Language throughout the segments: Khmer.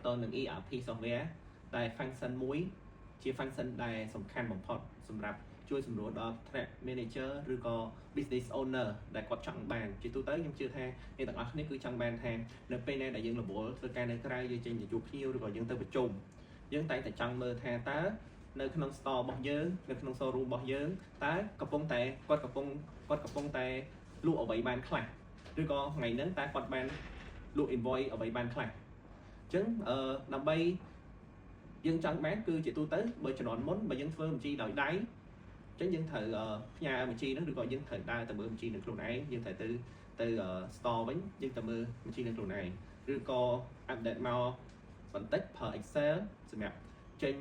តនឹង ERP software តែ function មួយជា function ដែលសំខាន់បំផុតសម្រាប់ជួយសម្រួលដល់ track manager ឬក៏ business owner ដែលគាត់ចង់បានជាទូទៅខ្ញុំជឿថាអ្នកទាំងអស់គ្នាគឺចង់បានថានៅពេលណាដែលយើងរវល់ធ្វើការនៅក្រៅយើងចេញទៅជួបភ្ញៀវឬក៏យើងទៅប្រជុំយើងតែងតែចង់មើលថាតើនៅក្នុង store របស់យើងនៅក្នុង showroom របស់យើងតើកំពុងតែគាត់កំពុងតែលក់អ្វីបានខ្លះឬក៏ថ្ងៃហ្នឹងតើគាត់បានលក់ invoice អ្វីបានខ្លះអញ្ចឹងដើម្បីយើងចង់បានគឺជាទូទៅបើជំនាន់មុនបើយើងធ្វើបញ្ជីដោយដៃអញ្ចឹងយើងត្រូវផ្ញើបញ្ជីហ្នឹងឬក៏យើងត្រូវដើរទៅមើលបញ្ជីនឹងខ្លួនឯងយើងត្រូវទៅ store វិញយើងទៅមើលបញ្ជីនឹងខ្លួនឯងឬក៏ update មកបន្តិចប្រើ Excel សម្រាប់ចេញ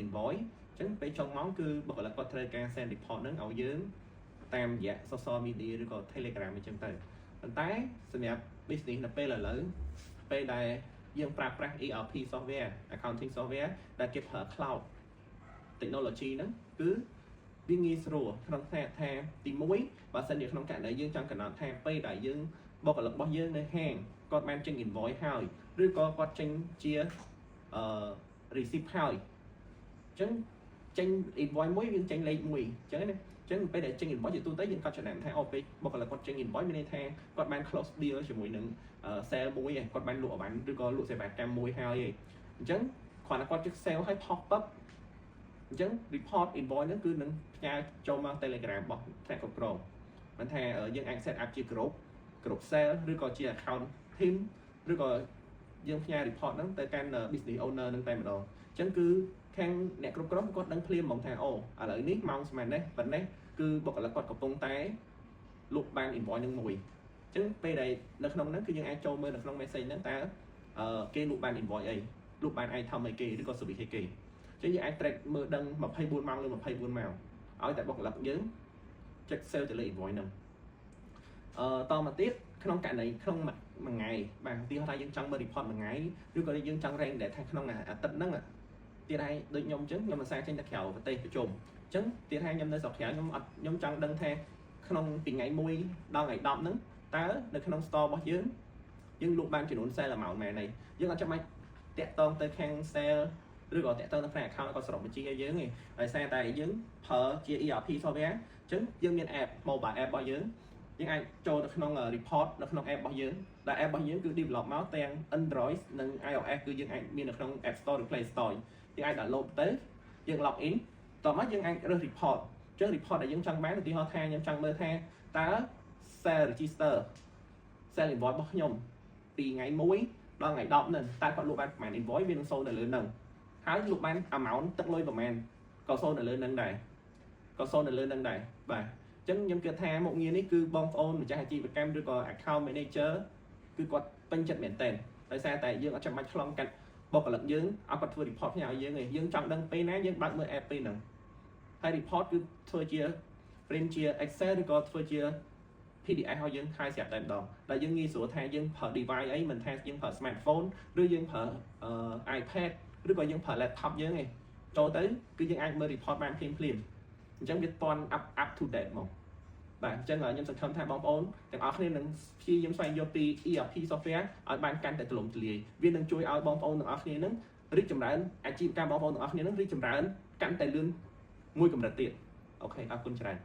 invoice អញ្ចឹងពេលចុងម៉ោងគឺបុគ្គលិកគាត់ត្រូវការ send report ហ្នឹងឲ្យយើងតាមរយៈ social media ឬក៏ Telegram អញ្ចឹងទៅប៉ុន្តែសម្រាប់ business នៅពេលឥឡូវពេលដែលយើងប្រើប្រាស់ ERP software accounting software ដែលគេប្រើ cloud technology ហ្នឹងគឺវាងាយស្រួលក្នុងថាទី1បើសិនជាក្នុងករណីយើងចង់កំណត់ថាពេលដែលយើងបុគ្គលិករបស់យើងនៅហាងគាត់បានចេញ invoice ហើយឬក៏គាត់ចេញជា receipt ហើយអញ្ចឹងចេញ invoice មួយយើងចេញលេខមួយអញ្ចឹងណាអញ្ចឹងពេលដែលចេញ invoice ជាទូទៅយើងក៏ចំណាំថាអូពេលបុគ្គលិកគាត់ចេញ invoice មានន័យថាគាត់បាន close deal ជាមួយនឹង sale មួយឯងគាត់បានលក់អវ៉ាន់ឬក៏លក់សេវាកម្មមួយហើយឯងអញ្ចឹងគ្រាន់តែគាត់ជិះ sale ឲ្យ pop up អញ្ចឹង report invoice ហ្នឹងគឺនឹងផ្ញើចូលមក Telegram របស់ថ្នាក់គ្រប់គ្រងមិនថាយើងអាច set up ជា group sale ឬក៏ជា account team ឬក៏យើងផ្ញើ report ហ្នឹងទៅកាន់ business owner ហ្នឹងតែម្ដងអញ្ចឹងគឺខាងអ្នកគ្រប់គ្រងគាត់ដឹងភ្លាមហ្មងថាអូឥឡូវនេះម៉ោងស្មើនេះប៉ុណ្ណេះគឺបុគ្គលិកគាត់កំពុងតែលក់បាន invoice ហ្នឹងមួយអញ្ចឹងពេលដែលនៅក្នុងហ្នឹងគឺយើងអាចចូលមើលនៅក្នុង message ហ្នឹងតើគេលក់បាន invoice អីលក់បាន item អីគេឬក៏ service អីគេអញ្ចឹងយើងអាច track មើលដឹង24ម៉ោងឬ24ម៉ោងឲ្យតែបុគ្គលិកយើង check sale ទៅលើ invoice ហ្នឹងតមកទៀតក្នុងករណីក្នុងមួយថ្ងៃបាទឧទាហរណ៍ថាយើងចង់មើល report មួយថ្ងៃឬក៏យើងចង់ rank ដែលថាក្នុងអាទិត្យហ្នឹងទៀតហើយដូចខ្ញុំអញ្ចឹងខ្ញុំមិនសាចេញទៅក្រៅប្រទេសប្រជុំអញ្ចឹងទៀតហើយខ្ញុំនៅស្រុកក្រៅខ្ញុំចង់ដឹងថាក្នុងពីថ្ងៃ1ដល់ថ្ងៃ10ហ្នឹងតើនៅក្នុង store របស់យើងលក់បានចំនួន sale amount មែនទេយើងអត់ចាំបាច់តាក់ទងទៅខាង sale ឬក៏តាក់ទងទៅខាង account គាត់សរុបបញ្ជីឲ្យយើងទេដោយសារតែយើងប្រើជា ERP software អញ្ចឹងយើងមាន app mobile app របស់យើងអាចចូលទៅក្នុង report នៅក្នុង app របស់យើងដែល app របស់យើងគឺ develop មកទាំង Android និង iOS គឺយើងអាចមាននៅក្នុង App Store ឬ Play Store យើងអាច download ទៅយើង log in តោះមកយើងអាចរើស report អញ្ចឹង report ដែលយើងចង់បានឧទាហរណ៍ថាខ្ញុំចង់មើលថាតើ sale register sale invoice របស់ខ្ញុំពីថ្ងៃ1ដល់ថ្ងៃ10ហ្នឹងតើគាត់លក់បានប្រហែល invoice វានឹងសូននៅលើហ្នឹងហើយលក់បាន amount ទឹកលុយប្រហែលក៏សូននៅលើហ្នឹងដែរបាទអញ្ចឹងខ្ញុំគិតថាមុខងារនេះគឺបងប្អូនម្ចាស់អាជីវកម្មឬក៏ account manager គឺគាត់ពេញចិត្តមែនតើដោយសារតែយើងអត់ចាំបាច់ឆ្លងកាត់បុគ្គលិកយើងឲ្យគាត់ធ្វើ report ផ្ញើឲ្យយើងទេយើងចង់ដឹងពេលណាយើងបើកមើល app ពេលហ្នឹងហើយ report គឺធ្វើជា print ជា Excel ឬក៏ធ្វើជា PDF ឲ្យយើងហើយស្រាប់តែម្ដងដែលយើងងាយស្រួលថាយើងប្រើ device អីមិនថាយើងប្រើ smartphone ឬយើងប្រើ iPad ឬក៏យើងប្រើ laptop យើងទេចូលទៅគឺយើងអាចមើល report បានភ្លាមអញ្ចឹងវាតន់ up to date មកបាទអញ្ចឹងខ្ញុំសង្ឃឹមថាបងប្អូនទាំងអស់គ្នានឹងព្យាយាមស្វែងយល់ពី ERP software ឲ្យបានកាន់តែទូលំទូលាយវានឹងជួយឲ្យបងប្អូនទាំងអស់គ្នានឹងរីកចម្រើនអាជីវកម្មបងប្អូនទាំងអស់គ្នានឹងរីកចម្រើនកាន់តែលឿនមួយកម្រិតទៀតអូខេអរគុណច្រើន